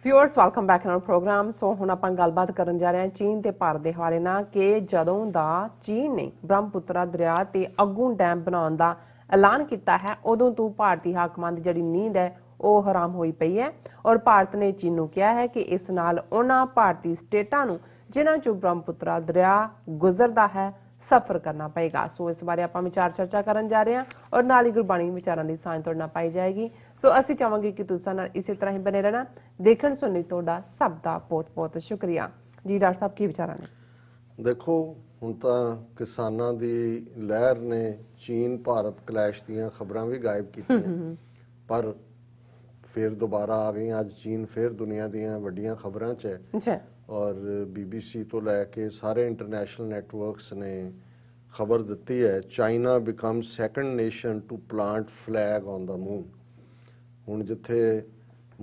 Viewers welcome back in programme. So ਹੁਣ ਆਪਾਂ ਗੱਲਬਾਤ ਕਰਨ ਜਾ ਰਹੇ ਹਾਂ ਚੀਨ ਤੇ ਭਾਰਤ ਦੇ ਹਵਾਲੇ ਨਾਲ ਕਿ ਜਦੋਂ ਦਾ ਚੀਨ ਨੇ ਬ੍ਰਹਮਪੁੱਤਰਾ ਦਰਿਆ ਤੇ ਅੱਗੂ ਡੈਮ ਬਣਾਉਣ ਦਾ ਐਲਾਨ ਕੀਤਾ ਹੈ ਉਦੋਂ ਤੋਂ ਭਾਰਤੀ ਹਾਕਮਾਂ ਦੀ ਜਿਹੜੀ ਨੀਂਦ ਹੈ ਉਹ ਹਰਾਮ ਹੋਈ ਪਈ ਹੈ ਔਰ ਭਾਰਤ ਨੇ ਚੀਨ ਨੂੰ ਕਿਹਾ ਹੈ ਕਿ ਇਸ ਨਾਲ ਉਹਨਾਂ ਭਾਰਤੀ ਸਟੇਟਾਂ ਨੂੰ ਜਿਨ੍ਹਾਂ ਚੋਂ ਬ੍ਰਹਮਪੁੱਤਰਾ ਦਰਿਆ ਗੁਜ਼ਰਦਾ ਹੈ ਸਫਰ करना पेगा। सो इस बारे आप विचार चर्चा करन जा रहे हैं और नाल ही गुरबाणी विचारां दी सांझ तुहाडे नाल पाई जाएगी। सो असीं चाहांगे कि तुसां नाल इसी तरह ही बने रहना। देखण सुनने तुहाडा सब दा बहुत बहुत शुक्रिया जी। डॉक्टर साहब की विचारां ने? देखो हुण तां किसानां दी लहर ने चीन भारत क्लैश दीयां खबरां भी गायब कीतीआं पर फिर दोबारा आ गई। अज चीन फिर दुनिया दीयां वड्डियां खबरां च है और BBC तो लैके सारे इंटरनेशनल नैटवर्क्स ने खबर दी है China become second nation to plant flag on the moon. हुण जिथे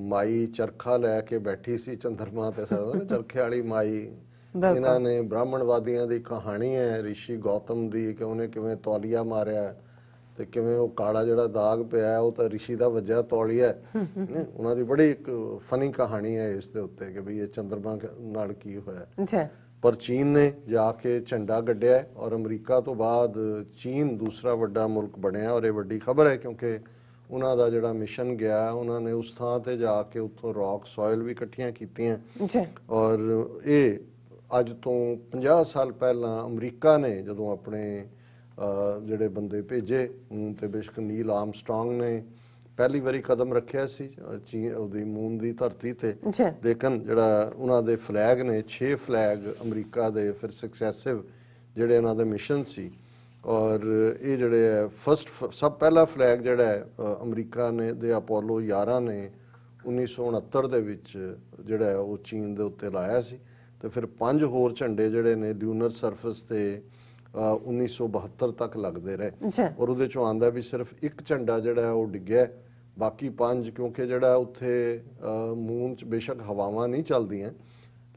माई चरखा लैके बैठी सी चंद्रमा ते चरखे वाली माई, इन्हां ने ब्राह्मणवादियों की कहानी है ऋषि गौतम की कि उन्हें किवें तौलिया मारिया ते किवें वो काला जिहड़ा दाग पिया वो तो ऋषि का वजह तौलिया है। उन्हां दी बड़ी एक फनी कहानी है इस दे उत्ते कि भी ये चंद्रमा नाल की होया। पर चीन ने जाके झंडा गड्ढिया और अमरीका तो बाद चीन दूसरा वड्डा मुल्क बनया और ये वड्डी खबर है क्योंकि उन्हां दा जिहड़ा मिशन गया उन्होंने उस थां ते जाके उत्थों रॉक सॉयल भी इकट्ठियां कीतियां और ये अज तो 50 साल पहला अमरीका ने जदों अपने ਜਿਹੜੇ ਬੰਦੇ ਭੇਜੇ ਮੂਨ ਤੇ ਬੇਸ਼ੱਕ ਨੀਲ ਆਰਮਸਟਰੋਂਗ ਨੇ ਪਹਿਲੀ ਵਾਰੀ ਕਦਮ ਰੱਖਿਆ ਸੀ ਉਹਦੀ ਮੂਨ ਦੀ ਧਰਤੀ ਤੇ, ਲੇਕਿਨ ਜਿਹੜਾ ਉਹਨਾਂ ਦੇ ਫਲੈਗ ਨੇ 6 ਫਲੈਗ ਅਮਰੀਕਾ ਦੇ ਫਿਰ ਸਕਸੈਸਿਵ ਜਿਹੜੇ ਉਹਨਾਂ ਦੇ ਮਿਸ਼ਨ ਸੀ ਔਰ ਇਹ ਜਿਹੜੇ ਹੈ ਫਸਟ ਸਭ ਪਹਿਲਾ ਫਲੈਗ ਜਿਹੜਾ ਹੈ ਅਮਰੀਕਾ ਨੇ ਦੇ ਅਪੋਲੋ 11 ਨੇ 1969 ਦੇ ਵਿੱਚ ਜਿਹੜਾ ਉਹ ਚੀਨ ਦੇ ਉੱਤੇ ਲਾਇਆ ਸੀ ਤੇ ਫਿਰ 5 ਹੋਰ ਝੰਡੇ ਜਿਹੜੇ ਨੇ ਲਿਊਨਰ ਸਰਫੇਸ ਤੇ 1972 तक लगते रहे और उहदे चों आंदा भी सिर्फ एक झंडा जिहड़ा वो डिग्गिया बाकी 5 क्योंकि जिहड़ा उत्थे मून च बेशक हवावां नहीं चलदियां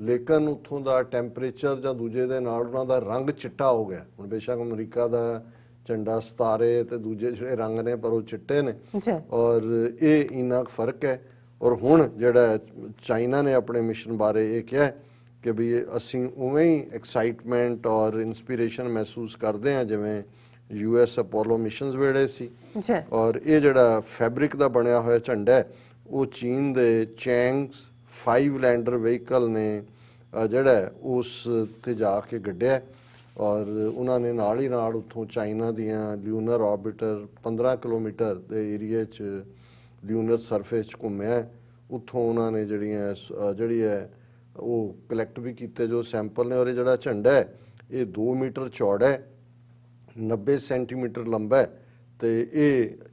लेकिन उत्थों दा टैंपरेचर जां दूजे दे नाल उहनां दा रंग चिट्टा हो गया। हुण बेशक अमरीका दा झंडा सितारे ते दूजे जिहड़े रंग ने पर वो चिट्टे ने और ये इन्ना फर्क है। और हुण जिहड़ा चाइना ने अपने मिशन बारे ये कहा कि भी असी उवें ही एक्साइटमेंट और इंस्पीरेशन महसूस करते हैं जिवें US अपोलो मिशनस वेड़े सी और ये जड़ा फैब्रिक का बनया होया झंडा है वो चीन दे चैंग्स 5 लैंडर व्हीकल ने जड़ा उस ते जाके गड्ढिया और उन्होंने नाल ही नाल उत्थों चाइना दियां ल्यूनर ऑर्बिटर 15 किलोमीटर के एरिए च ल्यूनर सरफेस च घूमिया उत्थों उन्होंने जड़ी है वो कलैक्ट भी किए जो सैंपल ने और ये जड़ा झंडा है ये 2 मीटर चौड़ा है 90 सेंटीमीटर लंबा है तो ये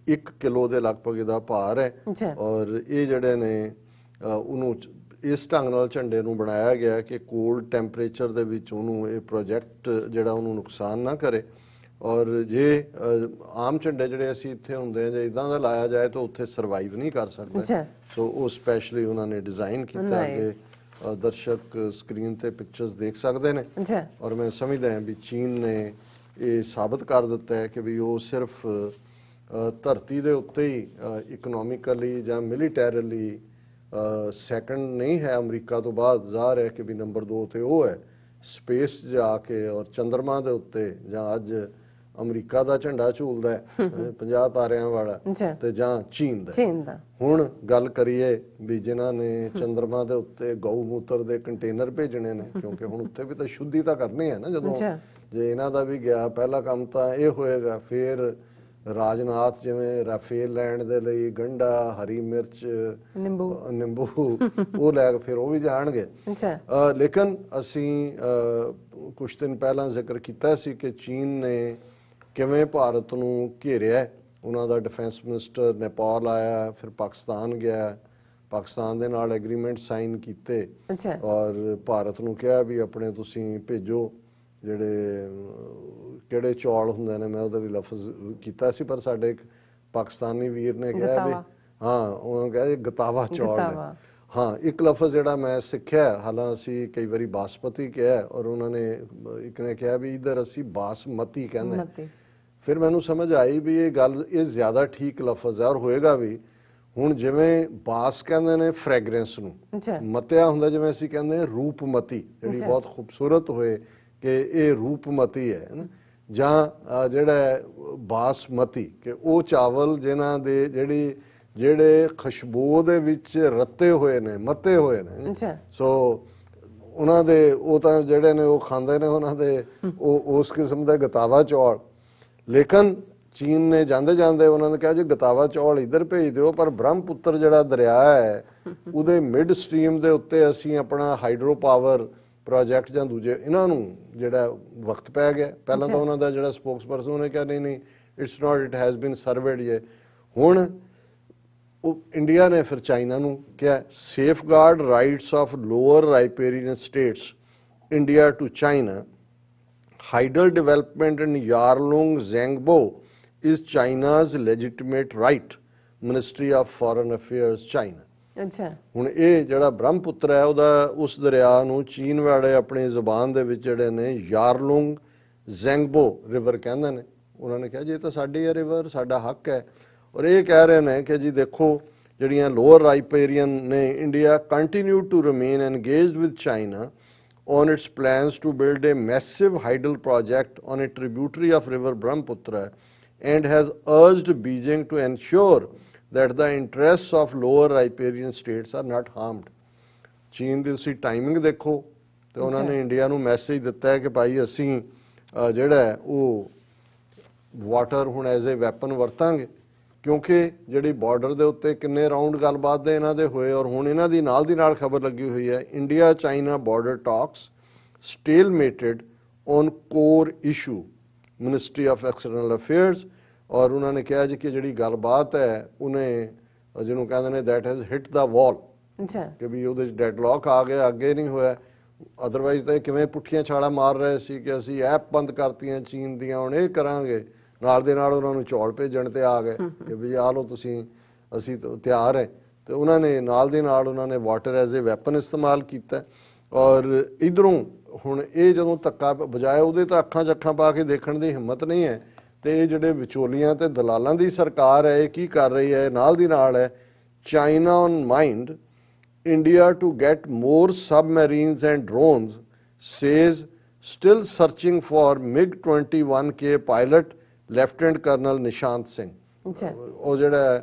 1 किलो के लगभग इसका भार है और ये जड़े ने उन्होंने इस ढंग नाल झंडे नूं बनाया गया कि कोल्ड टैंपरेचर दे विच उन्होंने ये प्रोजैक्ट जिहड़ा उन्होंने नुकसान ना करे और जे आम झंडे जिहड़े असीं इत्थे हुंदे जे इदां दा लाया जाए तो उत्थे सर्वाइव नहीं कर सकते। सो वो स्पैशली उन्होंने डिज़ाइन किया कि दर्शक स्क्रीन ते पिक्चर्स देख सकते हैं और मैं समझदा है भी चीन ने ये साबित कर दिता है कि भी वो सिर्फ धरती दे उत्ते ही इकनॉमिकली जां मिलिटैरली सैकंड नहीं है अमरीका तो बाद ज़ाहिर है कि भी नंबर 2 ते वो है स्पेस जाके और चंद्रमा दे उत्ते जां अज अमरीका का झंडा झूलदा है 50 तारियां वाला ते जां चीन दा। हुण गल करिए भी जिन्हां ने चंद्रमा दे उत्ते गौ मूत्र दे कंटेनर भेजने ने क्योंकि हुण उत्थे भी तो शुद्धि तो करनी है ना जदों जे इन्हां दा भी गया पहला काम तो ये होएगा फिर राजनाथ जिवें राफेल लैंड दे लई गंढा हरी मिर्च निंबू वो लैके फिर वो भी जाणगे। लेकिन असीं कुछ दिन पहला जिक्र किया सी कि चीन ने किवें भारत नूं घेरिया उन्हां दा डिफेंस मिनिस्टर नेपाल आया फिर पाकिस्तान गया पाकिस्तान दे नाल एग्रीमेंट साइन कीते और भारत नूं कहा भी अपने तुसीं भेजो जिहड़े किहड़े चौल हुंदे ने मैं उहदा भी लफ्ज़ कीता सी पर साडे एक पाकिस्तानी वीर ने कहा भी हाँ उन्होंने कहा गतावा चौल ने। हाँ एक लफ्ज़ जिहड़ा मैं सिक्ख्या हालांकि कई बारी बासमती कहा और उन्होंने एक ने कहा भी इधर असी बासमती कहने फिर मैनू समझ आई भी ये गल ये ज़्यादा ठीक लफ्ज़ है और होएगा भी ਹੁਣ ਜਿਵੇਂ ਬਾਸ ਕਹਿੰਦੇ ਨੇ ਫ੍ਰੈਗਰੈਂਸ ਨੂੰ, ਅੱਛਾ ਮਤਿਆ ਹੁੰਦਾ ਜਿਵੇਂ ਅਸੀਂ ਕਹਿੰਦੇ ਹਾਂ ਰੂਪਮਤੀ, ਜਿਹੜੀ ਬਹੁਤ ਖੂਬਸੂਰਤ ਹੋਏ ਕਿ ਇਹ ਰੂਪਮਤੀ ਹੈ ਨਾ, ਜਾਂ ਜਿਹੜਾ ਬਾਸਮਤੀ ਕਿ ਉਹ ਚਾਵਲ ਜਿਨ੍ਹਾਂ ਦੇ ਜਿਹੜੇ ਖੁਸ਼ਬੂ ਦੇ ਵਿੱਚ ਰੱਤੇ ਹੋਏ ਨੇ, ਮਤੇ ਹੋਏ ਨੇ। ਅੱਛਾ ਸੋ ਉਹਨਾਂ ਦੇ ਉਹ ਤਾਂ ਜਿਹੜੇ ਨੇ ਉਹ ਖਾਂਦੇ ਨੇ ਉਹਨਾਂ ਦੇ ਉਹ ਉਸ ਕਿਸਮ ਦੇ ਗਤਾਵਾ ਚੌਲ। ਲੇਕਿਨ ਚੀਨ ਨੇ ਜਾਂਦੇ ਜਾਂਦੇ ਉਹਨਾਂ ਨੇ ਕਿਹਾ ਜੀ ਗਤਾਵਾ ਚੌਲ ਇੱਧਰ ਭੇਜ ਦਿਓ, ਪਰ ਬ੍ਰਹਮਪੁੱਤਰ ਜਿਹੜਾ ਦਰਿਆ ਹੈ ਉਹਦੇ ਮਿਡ ਸਟਰੀਮ ਦੇ ਉੱਤੇ ਅਸੀਂ ਆਪਣਾ ਹਾਈਡਰੋ ਪਾਵਰ ਪ੍ਰੋਜੈਕਟ ਜਾਂ ਦੂਜੇ ਇਹਨਾਂ ਨੂੰ ਜਿਹੜਾ ਵਕਤ ਪੈ ਗਿਆ। ਪਹਿਲਾਂ ਤਾਂ ਉਹਨਾਂ ਦਾ ਜਿਹੜਾ ਸਪੋਕਸਪਰਸਨ ਉਹਨੇ ਕਿਹਾ ਨਹੀਂ it's not, it has been served. ਜੇ ਹੁਣ ਉਹ ਇੰਡੀਆ ਨੇ ਫਿਰ ਚਾਈਨਾ ਨੂੰ ਕਿਹਾ safeguard rights of lower riparian states India to China, hydel development in Yarlung Zangbo is China's legitimate right, ministry of foreign affairs China. ਅੱਛਾ ਹੁਣ ਇਹ ਜਿਹੜਾ ਬ੍ਰਹਮਪੁੱਤਰ ਹੈ ਉਹਦਾ ਉਸ ਦਰਿਆ ਨੂੰ ਚੀਨ ਵਾਲੇ ਆਪਣੀ ਜ਼ੁਬਾਨ ਦੇ ਵਿੱਚ ਜਿਹੜੇ ਨੇ ਯਾਰਲੁੰਗ ਜ਼ੈਂਗਬੋ ਰਿਵਰ ਕਹਿੰਦੇ ਨੇ। ਉਹਨਾਂ ਨੇ ਕਿਹਾ ਜੀ ਇਹ ਤਾਂ ਸਾਡੀ ਹੈ ਰਿਵਰ, ਸਾਡਾ ਹੱਕ ਹੈ। ਔਰ ਇਹ ਕਹਿ ਰਹੇ ਨੇ ਕਿ ਜੀ ਦੇਖੋ ਜਿਹੜੀਆਂ ਲੋਅਰ ਰਾਈਪੇਰੀਅਨ ਨੇ, India continue to remain engaged with China on its plans to build a massive hydel project on a tributary of river Brahmaputra and has urged Beijing to ensure that the interests of lower riparian states are not harmed। ਚੀਨ ਦੀ ਤੁਸੀਂ timing ਦੇਖੋ ਤੇ ਉਹਨਾਂ ਨੇ India ਨੂੰ message ਦਿੱਤਾ ਹੈ ਕਿ ਭਾਈ ਅਸੀਂ ਜਿਹੜਾ ਹੈ ਉਹ ਵਾਟਰ ਹੁਣ ਐਜ਼ ਏ ਵੈਪਨ ਵਰਤਾਂਗੇ, ਕਿਉਂਕਿ ਜਿਹੜੀ ਬਾਰਡਰ ਦੇ ਉੱਤੇ ਕਿੰਨੇ ਰਾਉਂਡ ਗੱਲਬਾਤ ਦੇ ਇਹਨਾਂ ਦੇ ਹੋਏ। ਔਰ ਹੁਣ ਇਹਨਾਂ ਦੀ ਨਾਲ ਖਬਰ ਲੱਗੀ ਹੋਈ ਹੈ India China border talks stalemated on core issue, ministry of external affairs. ਔਰ ਉਹਨਾਂ ਨੇ ਕਿਹਾ ਜੀ ਕਿ ਜਿਹੜੀ ਗੱਲਬਾਤ ਹੈ ਉਹਨੇ ਜਿਹਨੂੰ ਕਹਿੰਦੇ ਨੇ ਦੈਟ ਹੈਜ਼ ਹਿੱਟ ਦਾ ਵਾਲ, ਕਿ ਵੀ ਉਹਦੇ 'ਚ ਡੈਡਲੌਕ ਆ ਗਿਆ, ਅੱਗੇ ਨਹੀਂ ਹੋਇਆ। ਅਦਰਵਾਈਜ਼ ਤਾਂ ਇਹ ਕਿਵੇਂ ਪੁੱਠੀਆਂ ਛਾਲਾਂ ਮਾਰ ਰਹੇ ਸੀ ਕਿ ਅਸੀਂ ਐਪ ਬੰਦ ਕਰਤੀਆਂ ਚੀਨ ਦੀਆਂ, ਹੁਣ ਇਹ ਕਰਾਂਗੇ, ਨਾਲ ਦੇ ਨਾਲ ਉਹਨਾਂ ਨੂੰ ਚੌਲ ਭੇਜਣ ਤੇ ਆ ਗਏ ਕਿ ਵੀ ਆ ਲਓ ਤੁਸੀਂ, ਅਸੀਂ ਤਿਆਰ ਹੈ। ਤੇ ਉਹਨਾਂ ਨੇ ਨਾਲ ਦੇ ਨਾਲ ਉਹਨਾਂ ਨੇ ਵਾਟਰ ਐਜ਼ ਏ ਵੈਪਨ ਇਸਤੇਮਾਲ ਕੀਤਾ। ਔਰ ਇਧਰੋਂ ਹੁਣ ਇਹ ਜਦੋਂ ਧੱਕਾ ਬਜਾਏ ਉਹਦੇ ਤਾਂ ਅੱਖਾਂ 'ਚ ਅੱਖਾਂ ਪਾ ਕੇ ਦੇਖਣ ਦੀ ਹਿੰਮਤ ਨਹੀਂ ਹੈ। ਤੇ ਇਹ ਜਿਹੜੇ ਵਿਚੋਲੀਆਂ ਤੇ ਦਲਾਲਾਂ ਦੀ ਸਰਕਾਰ ਹੈ ਇਹ ਕੀ ਕਰ ਰਹੀ ਹੈ, ਨਾਲ ਦੀ ਨਾਲ ਹੈ China on mind India to get more submarines and drones, says still searching for MiG-21K pilot Lieutenant Colonel Nishant Singh। ਉਹ ਜਿਹੜਾ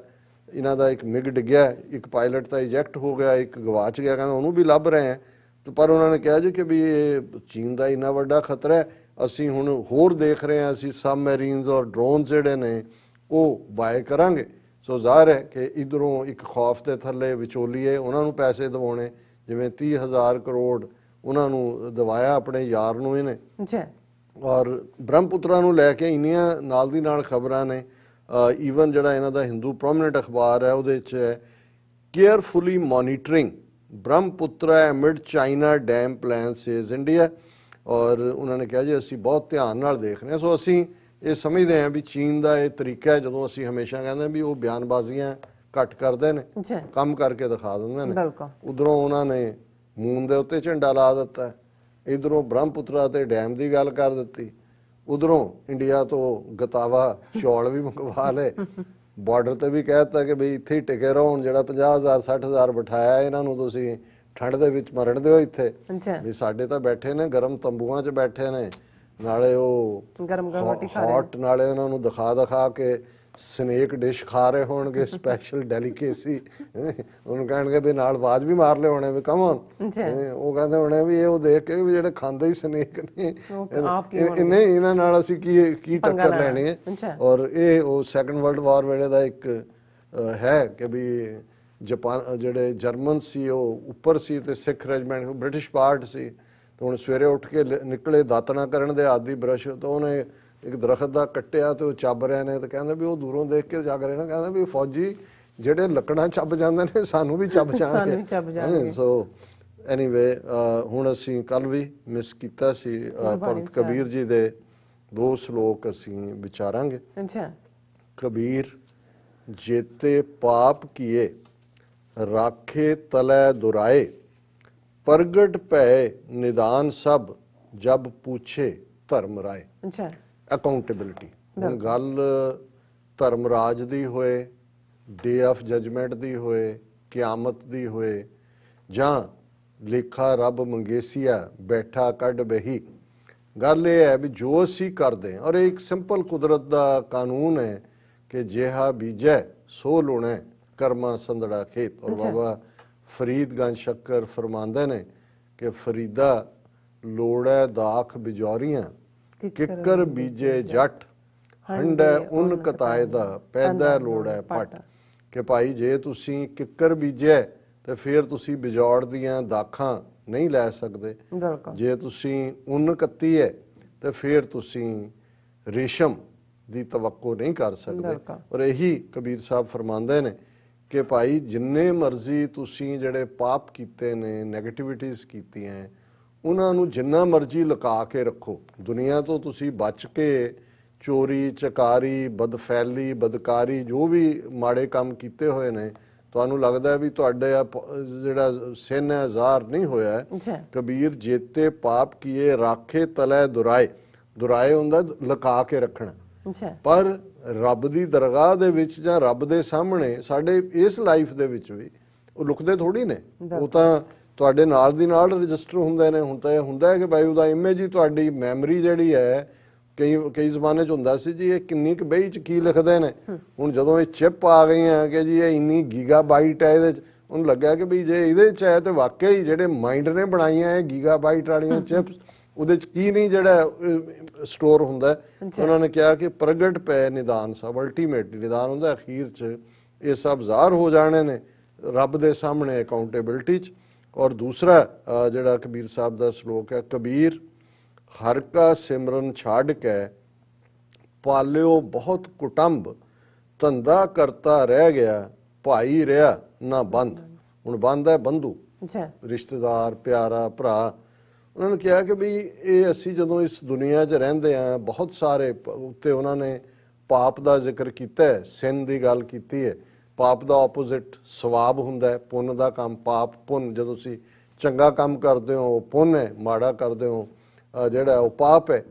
ਇਹਨਾਂ ਦਾ ਇੱਕ ਮਿਗ ਡਿੱਗਿਆ, ਇੱਕ ਪਾਇਲਟ ਤਾਂ ਇਜੈਕਟ ਹੋ ਗਿਆ, ਇੱਕ ਗਵਾਚ ਗਿਆ, ਕਹਿੰਦਾ ਉਹਨੂੰ ਵੀ ਲੱਭ ਰਹੇ ਹੈ। ਪਰ ਉਹਨਾਂ ਨੇ ਕਿਹਾ ਜੀ ਕਿ ਵੀ ਇਹ ਚੀਨ ਦਾ ਇੰਨਾ ਵੱਡਾ ਖਤਰਾ ਹੈ, ਅਸੀਂ ਹੁਣ ਹੋਰ ਦੇਖ ਰਹੇ ਹਾਂ, ਅਸੀਂ ਸਬਮੈਰੀਨਸ ਔਰ ਡਰੋਨ ਜਿਹੜੇ ਨੇ ਉਹ ਬਾਏ ਕਰਾਂਗੇ। ਸੋ ਜ਼ਾਹਰ ਹੈ ਕਿ ਇਧਰੋਂ ਇੱਕ ਖੌਫ ਦੇ ਥੱਲੇ ਵਿਚੋਲੀਏ ਉਹਨਾਂ ਨੂੰ ਪੈਸੇ ਦਿਵਾਉਣੇ, ਜਿਵੇਂ 30,000 ਕਰੋੜ ਉਹਨਾਂ ਨੂੰ ਦਿਵਾਇਆ ਆਪਣੇ ਯਾਰ ਨੂੰ ਇਹਨੇ। ਔਰ ਬ੍ਰਹਮਪੁੱਤਰਾ ਨੂੰ ਲੈ ਕੇ ਇੰਨੀਆਂ ਨਾਲ ਦੀ ਨਾਲ ਖਬਰਾਂ ਨੇ। ਈਵਨ ਜਿਹੜਾ ਇਹਨਾਂ ਦਾ ਹਿੰਦੂ ਪ੍ਰੋਮਿਨੈਂਟ ਅਖਬਾਰ ਹੈ ਉਹਦੇ 'ਚ ਹੈ carefully monitoring Brahmaputra amid China dam plan says India. ਔਰ ਉਹਨਾਂ ਨੇ ਕਿਹਾ ਜੀ ਅਸੀਂ ਬਹੁਤ ਧਿਆਨ ਨਾਲ ਦੇਖ ਰਹੇ ਹਾਂ। ਸੋ ਅਸੀਂ ਇਹ ਸਮਝਦੇ ਹਾਂ ਵੀ ਚੀਨ ਦਾ ਇਹ ਤਰੀਕਾ ਹੈ, ਜਦੋਂ ਅਸੀਂ ਹਮੇਸ਼ਾ ਕਹਿੰਦੇ ਵੀ ਉਹ ਬਿਆਨਬਾਜ਼ੀਆਂ ਘੱਟ ਕਰਦੇ ਨੇ, ਕੰਮ ਕਰਕੇ ਦਿਖਾ ਦਿੰਦੇ ਨੇ। ਉਧਰੋਂ ਉਹਨਾਂ ਨੇ ਮੂਨ ਦੇ ਉੱਤੇ ਝੰਡਾ ਲਾ ਦਿੱਤਾ, ਇਧਰੋਂ ਬ੍ਰਹਮਪੁੱਤਰਾ ਤੇ ਡੈਮ ਦੀ ਗੱਲ ਕਰ ਦਿੱਤੀ, ਉਧਰੋਂ ਇੰਡੀਆ ਤੋਂ ਗਤਾਵਾ ਚੌਲ ਵੀ ਮੰਗਵਾ ਲਏ, ਬਾਰਡਰ ਤੇ ਵੀ ਕਹਿ ਦਿੱਤਾ ਕਿ ਬਈ ਇੱਥੇ ਹੀ ਟਿਕੇ ਰਹੋ। ਹੁਣ ਜਿਹੜਾ 50,000 60,000 ਬਿਠਾਇਆ ਇਹਨਾਂ ਨੂੰ ਤੁਸੀਂ ਠੰਡ ਦੇ ਵਿੱਚ ਮਰਨ ਦਿਓ ਇੱਥੇ, ਵੀ ਸਾਡੇ ਤਾਂ ਬੈਠੇ ਨੇ ਗਰਮ ਤੰਬੂਆਂ 'ਚ ਬੈਠੇ ਨੇ, ਨਾਲੇ ਉਹ ਗਰਮ ਰੋਟੀ ਖਾ ਰਹੇ, ਹੌਟ ਨਾਲੇ ਉਹਨਾਂ ਨੂੰ ਦਿਖਾ ਕੇ ਸਨੇਕ ਡਿਸ਼ ਖਾ ਰਹੇ ਹੋਣਗੇ, ਸਪੈਸ਼ਲ ਡੈਲੀਕੇਸੀ। ਉਹਨੂੰ ਕਹਿਣਗੇ ਵੀ ਨਾਲ ਆਵਾਜ਼ ਵੀ ਮਾਰ ਲਏ ਹੋਣੇ ਵੀ ਕਮ ਔਨ, ਉਹ ਕਹਿੰਦੇ ਹੋਣੇ ਵੀ ਇਹ ਉਹ ਦੇਖ ਕੇ ਵੀ ਜਿਹੜੇ ਖਾਂਦੇ ਹੀ ਸਨੇਕ ਨੇ ਨਹੀਂ, ਇਹਨਾਂ ਨਾਲ ਅਸੀਂ ਕੀ ਟੱਕਰ ਲੈਣੀ ਹੈ। ਔਰ ਇਹ ਉਹ ਸੈਕੰਡ ਵਰਲਡ ਵਾਰ ਵੇਲੇ ਦਾ ਇੱਕ ਹੈ ਕਿ ਵੀ ਜਾਪਾਨ ਜਿਹੜੇ ਜਰਮਨ ਸੀ ਉਹ ਉੱਪਰ ਸੀ ਤੇ ਸਿੱਖ ਰੈਜੀਮੈਂਟ ਬ੍ਰਿਟਿਸ਼ ਪਾਰਟ ਸੀ। ਤੇ ਹੁਣ ਸਵੇਰੇ ਉੱਠ ਕੇ ਨਿਕਲੇ ਦਾਤਣਾ ਕਰਨ ਦੇ ਆਦੀ ਬਰਸ਼, ਤਾਂ ਉਹਨੇ ਇੱਕ ਦਰਖਤ ਦਾ ਕੱਟਿਆ ਤੇ ਉਹ ਚੱਬ ਰਹੇ ਨੇ, ਤੇ ਕਹਿੰਦਾ ਵੀ ਉਹ ਦੂਰੋਂ ਦੇਖ ਕੇ ਜਾਗ ਰਹੇ ਨੇ, ਕਹਿੰਦਾ ਵੀ ਫੌਜੀ ਜਿਹੜੇ ਲੱਕੜਾਂ ਚੱਬ ਜਾਂਦੇ ਨੇ ਸਾਨੂੰ ਵੀ ਚੱਬ ਜਾਣਗੇ। ਸੋ ਐਨੀਵੇ ਹੁਣ ਅਸੀਂ ਕੱਲ ਵੀ ਮਿਸ ਕੀਤਾ ਸੀ ਭਗਤ ਕਬੀਰ ਜੀ ਦੇ 2 ਸ਼ਲੋਕ ਅਸੀਂ ਵਿਚਾਰਾਂਗੇ। ਕਬੀਰ ਜੇਤੇ ਪਾਪ ਕੀਏ ਰਾਖੇ ਤਲੈ ਦੁਰਾਏ, ਪ੍ਰਗਟ ਭੈ ਨਿਦਾਨ ਸਭ ਜਬ ਪੁੱਛੇ ਧਰਮ ਰਾਏ। ਅਕਾਊਂਟੇਬਿਲਿਟੀ। ਹੁਣ ਗੱਲ ਧਰਮਰਾਜ ਦੀ ਹੋਏ ਡੇ ਆਫ ਜਜਮੈਂਟ ਦੀ ਹੋਏ, ਕਿਆਮਤ ਦੀ ਹੋਏ, ਜਾਂ ਲੇਖਾ ਰੱਬ ਮੰਗੇਸੀਆ ਬੈਠਾ ਕੱਢ ਬਹੀ। ਗੱਲ ਇਹ ਹੈ ਵੀ ਜੋ ਅਸੀਂ ਕਰਦੇ ਹਾਂ, ਔਰ ਇਹ ਇੱਕ ਸਿੰਪਲ ਕੁਦਰਤ ਦਾ ਕਾਨੂੰਨ ਹੈ ਕਿ ਜਿਹਾ ਬੀਜੈ ਸੋ ਲੁਣੈ, ਕਰਮਾ ਸੰਦੜਾ ਖੇਤ। ਔਰ ਬਾਬਾ ਫਰੀਦਗੰਜ ਸ਼ੱਕਰ ਫਰਮਾਉਂਦੇ ਨੇ ਕਿ ਫਰੀਦਾ ਲੋੜੈ ਦਾਖ ਬਿਜੌਰੀਆਂ, ਕਿੱਕਰ ਬੀਜੇ ਜੱਟ, ਹੰਡੈ ਉਨ ਕਤਾਏ ਦਾ, ਪੈਦਾ ਲੋੜੈ ਪੱਟ। ਕਿ ਭਾਈ ਜੇ ਤੁਸੀਂ ਕਿੱਕਰ ਬੀਜਿਆ ਤੇ ਫਿਰ ਤੁਸੀਂ ਬਿਜੌੜ ਦੀਆਂ ਦਾਖਾਂ ਨਹੀਂ ਲੈ ਸਕਦੇ। ਜੇ ਤੁਸੀਂ ਉਨ ਕੱਤੀ ਹੈ ਤੇ ਫਿਰ ਤੁਸੀਂ ਰੇਸ਼ਮ ਦੀ ਤਵੱਕੋ ਨਹੀਂ ਕਰ ਸਕਦੇ। ਔਰ ਇਹੀ ਕਬੀਰ ਸਾਹਿਬ ਫਰਮਾਉਂਦੇ ਨੇ ਕਿ ਭਾਈ ਜਿੰਨੇ ਮਰਜ਼ੀ ਤੁਸੀਂ ਜਿਹੜੇ ਪਾਪ ਕੀਤੇ ਨੇ, ਨੈਗੇਟਿਵਿਟੀਜ਼ ਕੀਤੀਆਂ, ਉਹਨਾਂ ਨੂੰ ਜਿੰਨਾ ਮਰਜ਼ੀ ਲੁਕਾ ਕੇ ਰੱਖੋ। ਦੁਨੀਆ ਤੋਂ ਤੁਸੀਂ ਬਚ ਕੇ ਚੋਰੀ, ਚਕਾਰੀ, ਬਦਫੈਲੀ, ਬਦਕਾਰੀ, ਜੋ ਵੀ ਮਾੜੇ ਕੰਮ ਕੀਤੇ ਹੋਏ ਨੇ, ਤੁਹਾਨੂੰ ਲੱਗਦਾ ਵੀ ਤੁਹਾਡੇ ਜਿਹੜਾ ਸਿਨ ਹੈ ਜ਼ਾਹਰ ਨਹੀਂ ਹੋਇਆ। ਕਬੀਰ ਜੇਤੇ ਪਾਪ ਕੀਏ ਰਾਖੇ ਤਲੇ ਦੁਰਾਏ। ਦੁਰਾਏ ਹੁੰਦਾ ਲੁਕਾ ਕੇ ਰੱਖਣਾ। ਪਰ ਰੱਬ ਦੀ ਦਰਗਾਹ ਦੇ ਵਿੱਚ ਜਾਂ ਰੱਬ ਦੇ ਸਾਹਮਣੇ ਸਾਡੇ ਇਸ ਲਾਈਫ ਦੇ ਵਿੱਚ ਵੀ ਉਹ ਲੁਕਦੇ ਥੋੜੀ ਨੇ। ਉਹ ਤਾਂ ਤੁਹਾਡੇ ਨਾਲ ਦੀ ਨਾਲ ਰਜਿਸਟਰ ਹੁੰਦੇ ਨੇ। ਹੁਣ ਤਾਂ ਇਹ ਹੁੰਦਾ ਹੈ ਕਿ ਭਾਈ ਉਹਦਾ ਇਮੇਜ ਹੀ ਤੁਹਾਡੀ ਮੈਮਰੀ ਜਿਹੜੀ ਹੈ, ਕਈ ਜ਼ਮਾਨੇ 'ਚ ਹੁੰਦਾ ਸੀ ਜੀ ਇਹ ਕਿੰਨੀ ਕੁ ਬਈ 'ਚ ਕੀ ਲਿਖਦੇ ਨੇ। ਹੁਣ ਜਦੋਂ ਇਹ ਚਿਪ ਆ ਗਈਆਂ ਕਿ ਜੀ ਇਹ ਇੰਨੀ ਗੀਗਾਬਾਈਟ ਹੈ ਇਹਦੇ 'ਚ, ਉਹਨੂੰ ਲੱਗਾ ਕਿ ਵੀ ਜੇ ਇਹਦੇ 'ਚ ਹੈ ਤੇ ਵਾਕਈ ਜਿਹੜੇ ਮਾਈਂਡ ਨੇ ਬਣਾਈਆਂ ਇਹ ਗੀਗਾਬਾਈਟ ਵਾਲੀਆਂ ਚਿਪਸ, ਉਹਦੇ 'ਚ ਕੀ ਨਹੀਂ ਜਿਹੜਾ ਸਟੋਰ ਹੁੰਦਾ। ਉਹਨਾਂ ਨੇ ਕਿਹਾ ਕਿ ਪ੍ਰਗਟ ਪੈ ਨਿਦਾਨ ਸਭ, ਅਲਟੀਮੇਟਲੀ ਨਿਦਾਨ ਹੁੰਦਾ ਅਖੀਰ 'ਚ ਇਹ ਸਭ ਜ਼ਾਹਰ ਹੋ ਜਾਣੇ ਨੇ ਰੱਬ ਦੇ ਸਾਹਮਣੇ ਅਕਾਊਂਟੇਬਿਲਟੀ 'ਚ। ਔਰ ਦੂਸਰਾ ਜਿਹੜਾ ਕਬੀਰ ਸਾਹਿਬ ਦਾ ਸ਼ਲੋਕ ਹੈ, ਕਬੀਰ ਹਰ ਕਾ ਸਿਮਰਨ ਛੱਡ ਕੇ ਪਾਲਿਓ ਬਹੁਤ ਕੁਟੰਬ, ਧੰਦਾ ਕਰਤਾ ਰਹਿ ਗਿਆ ਭਾਈ ਰਿਹਾ ਨਾ ਬੰਦ। ਹੁਣ ਬੰਦ ਹੈ ਬੰਧੂ, ਰਿਸ਼ਤੇਦਾਰ, ਪਿਆਰਾ, ਭਰਾ। ਉਹਨਾਂ ਨੇ ਕਿਹਾ ਕਿ ਵੀ ਇਹ ਅਸੀਂ ਜਦੋਂ ਇਸ ਦੁਨੀਆ 'ਚ ਰਹਿੰਦੇ ਹਾਂ, ਬਹੁਤ ਸਾਰੇ ਉੱਤੇ ਉਹਨਾਂ ਨੇ ਪਾਪ ਦਾ ਜ਼ਿਕਰ ਕੀਤਾ ਹੈ, ਸਿਨ ਦੀ ਗੱਲ ਕੀਤੀ ਹੈ। ਪਾਪ ਦਾ ਆਪੋਜ਼ਿਟ ਸਵਾਬ ਹੁੰਦਾ ਹੈ, ਪੁੰਨ ਦਾ ਕੰਮ। ਪਾਪ ਪੁੰਨ, ਜਦੋਂ ਤੁਸੀਂ ਚੰਗਾ ਕੰਮ ਕਰਦੇ ਹੋ ਉਹ ਪੁੰਨ ਹੈ, ਮਾੜਾ ਕਰਦੇ ਹੋ ਜਿਹੜਾ ਉਹ ਪਾਪ ਹੈ।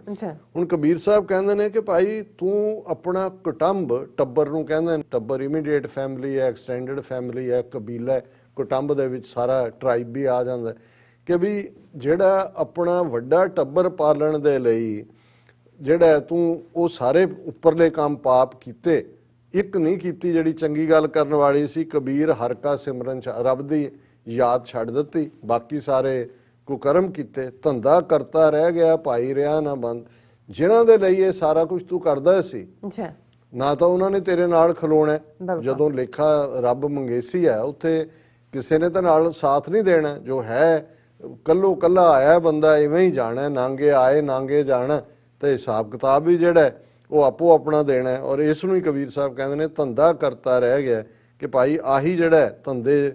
ਹੁਣ ਕਬੀਰ ਸਾਹਿਬ ਕਹਿੰਦੇ ਨੇ ਕਿ ਭਾਈ ਤੂੰ ਆਪਣਾ ਕੁਟੰਬ, ਟੱਬਰ ਨੂੰ ਕਹਿੰਦੇ ਨੇ, ਟੱਬਰ ਇਮੀਡੀਏਟ ਫੈਮਿਲੀ ਹੈ, ਐਕਸਟੈਂਡਡ ਫੈਮਿਲੀ ਹੈ, ਕਬੀਲਾ ਹੈ। ਕੁਟੰਬ ਦੇ ਵਿੱਚ ਸਾਰਾ ਟ੍ਰਾਈਬ ਵੀ ਆ ਜਾਂਦਾ ਕਿ ਵੀ ਜਿਹੜਾ ਆਪਣਾ ਵੱਡਾ ਟੱਬਰ ਪਾਲਣ ਦੇ ਲਈ ਜਿਹੜਾ ਤੂੰ ਉਹ ਸਾਰੇ ਉੱਪਰਲੇ ਕੰਮ ਪਾਪ ਕੀਤੇ, ਇੱਕ ਨਹੀਂ ਕੀਤੀ ਜਿਹੜੀ ਚੰਗੀ ਗੱਲ ਕਰਨ ਵਾਲੀ ਸੀ। ਕਬੀਰ ਹਰ ਕਾ ਸਿਮਰਨ, ਰੱਬ ਦੀ ਯਾਦ ਛੱਡ ਦਿੱਤੀ, ਬਾਕੀ ਸਾਰੇ ਕੁਕਰਮ ਕੀਤੇ। ਧੰਦਾ ਕਰਤਾ ਰਹਿ ਗਿਆ ਭਾਈ ਰਿਹਾ ਨਾ ਬੰਦ। ਜਿਨ੍ਹਾਂ ਦੇ ਲਈ ਇਹ ਸਾਰਾ ਕੁਝ ਤੂੰ ਕਰਦਾ ਸੀ, ਨਾ ਤਾਂ ਉਹਨਾਂ ਨੇ ਤੇਰੇ ਨਾਲ ਖਲੋਣਾ। ਜਦੋਂ ਲੇਖਾ ਰੱਬ ਮੰਗੇਸੀ ਹੈ, ਉੱਥੇ ਕਿਸੇ ਨੇ ਤਾਂ ਨਾਲ ਸਾਥ ਨਹੀਂ ਦੇਣਾ। ਜੋ ਹੈ ਕੱਲੋ ਕੱਲਾ ਆਇਆ ਬੰਦਾ, ਇਵੇਂ ਹੀ ਜਾਣਾ, ਨਾਂਗੇ ਆਏ ਨਾਂਗੇ ਜਾਣਾ। ਤੇ ਹਿਸਾਬ ਕਿਤਾਬ ਵੀ ਜਿਹੜਾ ਉਹ ਆਪੋ ਆਪਣਾ ਦੇਣਾ। ਔਰ ਇਸ ਨੂੰ ਹੀ ਕਬੀਰ ਸਾਹਿਬ ਕਹਿੰਦੇ ਨੇ ਧੰਦਾ ਕਰਤਾ ਰਹਿ ਗਿਆ ਕਿ ਭਾਈ ਆਹੀ ਜਿਹੜਾ ਧੰਦੇ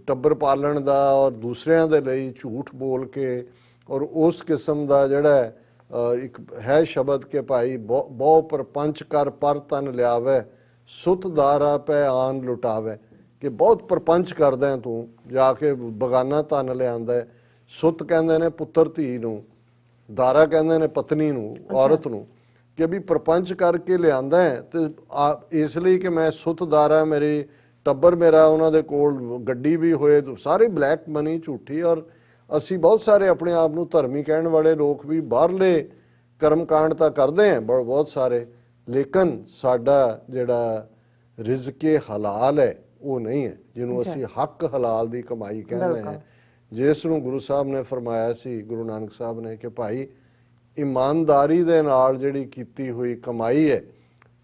ਟੱਬਰ ਪਾਲਣ ਦਾ ਔਰ ਦੂਸਰਿਆਂ ਦੇ ਲਈ ਝੂਠ ਬੋਲ ਕੇ, ਔਰ ਉਸ ਕਿਸਮ ਦਾ ਜਿਹੜਾ ਇੱਕ ਹੈ ਸ਼ਬਦ ਕਿ ਭਾਈ ਬਹੁ ਪਰਪੰਚ ਕਰ ਪਰ ਤਨ ਲਿਆਵੇ, ਸੁਤ ਦਾਰਾ ਪੈ ਆਨ ਲੁਟਾਵੇ। ਕਿ ਬਹੁਤ ਪਰਪੰਚ ਕਰਦਾ ਤੂੰ, ਜਾ ਕੇ ਬਗਾਨਾ ਧਨ ਲਿਆਂਦਾ। ਸੁਤ ਕਹਿੰਦੇ ਨੇ ਪੁੱਤਰ ਧੀ ਨੂੰ, ਦਾਰਾ ਕਹਿੰਦੇ ਨੇ ਪਤਨੀ ਨੂੰ, ਔਰਤ ਨੂੰ। ਕਿ ਵੀ ਪਰਪੰਚ ਕਰਕੇ ਲਿਆਂਦਾ ਤੇ ਇਸ ਲਈ ਕਿ ਮੈਂ ਸੁਤ ਦਾਰਾ, ਮੇਰੀ ਟੱਬਰ ਮੇਰਾ ਉਹਨਾਂ ਦੇ ਕੋਲ ਗੱਡੀ ਵੀ ਹੋਏ, ਸਾਰੇ ਬਲੈਕ ਮਨੀ ਝੂਠੀ। ਔਰ ਅਸੀਂ ਬਹੁਤ ਸਾਰੇ ਆਪਣੇ ਆਪ ਨੂੰ ਧਰਮੀ ਕਹਿਣ ਵਾਲੇ ਲੋਕ ਵੀ ਬਾਹਰਲੇ ਕਰਮਕਾਂਡ ਤਾਂ ਕਰਦੇ ਹਾਂ ਬਹੁਤ ਸਾਰੇ, ਲੇਕਿਨ ਸਾਡਾ ਜਿਹੜਾ ਰਿਜ਼ਕੇ ਹਲਾਲ ਹੈ ਉਹ ਨਹੀਂ ਹੈ, ਜਿਹਨੂੰ ਅਸੀਂ ਹੱਕ ਹਲਾਲ ਦੀ ਕਮਾਈ ਕਹਿੰਦੇ ਹਾਂ। ਜਿਸ ਨੂੰ ਗੁਰੂ ਸਾਹਿਬ ਨੇ ਫਰਮਾਇਆ ਸੀ, ਗੁਰੂ ਨਾਨਕ ਸਾਹਿਬ ਨੇ, ਕਿ ਭਾਈ ਇਮਾਨਦਾਰੀ ਦੇ ਨਾਲ ਜਿਹੜੀ ਕੀਤੀ ਹੋਈ ਕਮਾਈ ਹੈ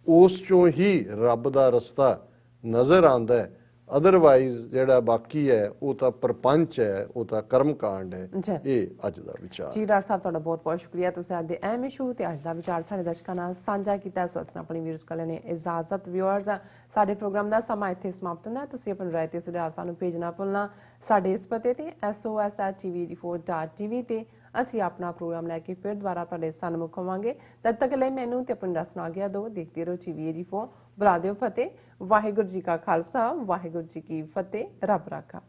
ਉਸ ਚੋਂ ਹੀ ਰੱਬ ਦਾ ਰਸਤਾ ਨਜ਼ਰ ਆਉਂਦਾ ਹੈ। ਅਦਰਵਾਈਜ਼ ਜਿਹੜਾ ਬਾਕੀ ਹੈ ਉਹ ਤਾਂ ਪਰਪੰਚ ਹੈ, ਉਹ ਤਾਂ ਕਰਮਕਾਂਡ ਹੈ। ਇਹ ਅੱਜ ਦਾ ਵਿਚਾਰ ਜੀ। ਡਾਕਟਰ ਸਾਹਿਬ ਤੁਹਾਡਾ ਬਹੁਤ ਬਹੁਤ ਸ਼ੁਕਰੀਆ, ਤੁਸੀਂ ਅੱਜ ਦੇ ਅਹਿਮ ਇਸ਼ੂ ਤੇ ਅੱਜ ਦਾ ਵਿਚਾਰ ਸਾਡੇ ਦਰਸ਼ਕਾਂ ਨਾਲ ਸਾਂਝਾ ਕੀਤਾ। ਸੋ ਅਸੀਂ ਆਪਣੀ ਵੀਰਸ ਕੋਲ ਨੇ ਇਜਾਜ਼ਤ। ਵਿਊਅਰਸ, ਸਾਡੇ ਪ੍ਰੋਗਰਾਮ ਦਾ ਸਮਾਂ ਇੱਥੇ ਸਮਾਪਤ ਹੁੰਦਾ। ਤੁਸੀਂ ਆਪਣੀ ਰਾਏ ਤੇ ਸੁਝਾਅ ਸਾਨੂੰ ਭੇਜਣਾ ਭੁੱਲਣਾ ਸਾਡੇ ਇਸ ਪਤੇ ਤੇ sos@tv84.tv ਤੇ ਅਸੀਂ ਆਪਣਾ ਪ੍ਰੋਗਰਾਮ ਲੈ ਕੇ ਫਿਰ ਦੁਬਾਰਾ ਤੁਹਾਡੇ ਸਾਹਮਣੇ ਹੋਵਾਂਗੇ। ਤਦ ਤੱਕ ਲਈ ਮੈਨੂੰ ਤੇ ਆਪਣੀ ਰਸ ਨਾਲ ਗਿਆ ਦੋ। ਦੇਖਦੇ ਰਹੋ TV84। ਬੁਲਾ ਦਿਓ ਫਤਿਹ। ਵਾਹਿਗੁਰੂ ਜੀ ਕਾ ਖਾਲਸਾ, ਵਾਹਿਗੁਰੂ ਜੀ ਕੀ ਫਤਿਹ। ਰੱਬ ਰਾਖਾ।